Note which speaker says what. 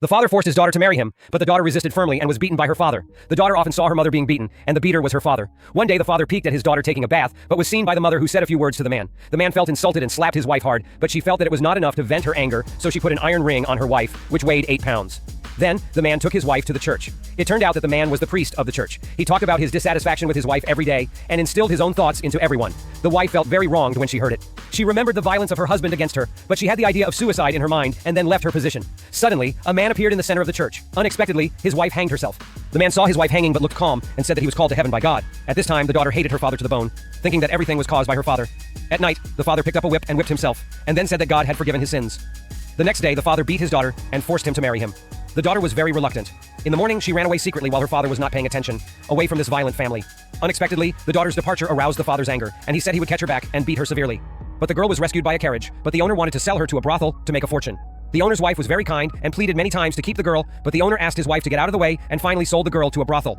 Speaker 1: The father forced his daughter to marry him, but the daughter resisted firmly and was beaten by her father. The daughter often saw her mother being beaten, and the beater was her father. One day the father peeked at his daughter taking a bath, but was seen by the mother, who said a few words to the man. The man felt insulted and slapped his wife hard, but she felt that it was not enough to vent her anger, so she put an iron ring on her wife, which weighed 8 pounds. Then, the man took his wife to the church. It turned out that the man was the priest of the church. He talked about his dissatisfaction with his wife every day, and instilled his own thoughts into everyone. The wife felt very wronged when she heard it. She remembered the violence of her husband against her, but she had the idea of suicide in her mind, and then left her position. Suddenly, a man appeared in the center of the church. Unexpectedly, his wife hanged herself. The man saw his wife hanging but looked calm, and said that he was called to heaven by God. At this time, the daughter hated her father to the bone, thinking that everything was caused by her father. At night, the father picked up a whip and whipped himself, and then said that God had forgiven his sins. The next day, the father beat his daughter and forced him to marry him. The daughter was very reluctant. In the morning, she ran away secretly while her father was not paying attention, away from this violent family. Unexpectedly, the daughter's departure aroused the father's anger, and he said he would catch her back and beat her severely. But the girl was rescued by a carriage, but the owner wanted to sell her to a brothel to make a fortune. The owner's wife was very kind and pleaded many times to keep the girl, but the owner asked his wife to get out of the way and finally sold the girl to a brothel.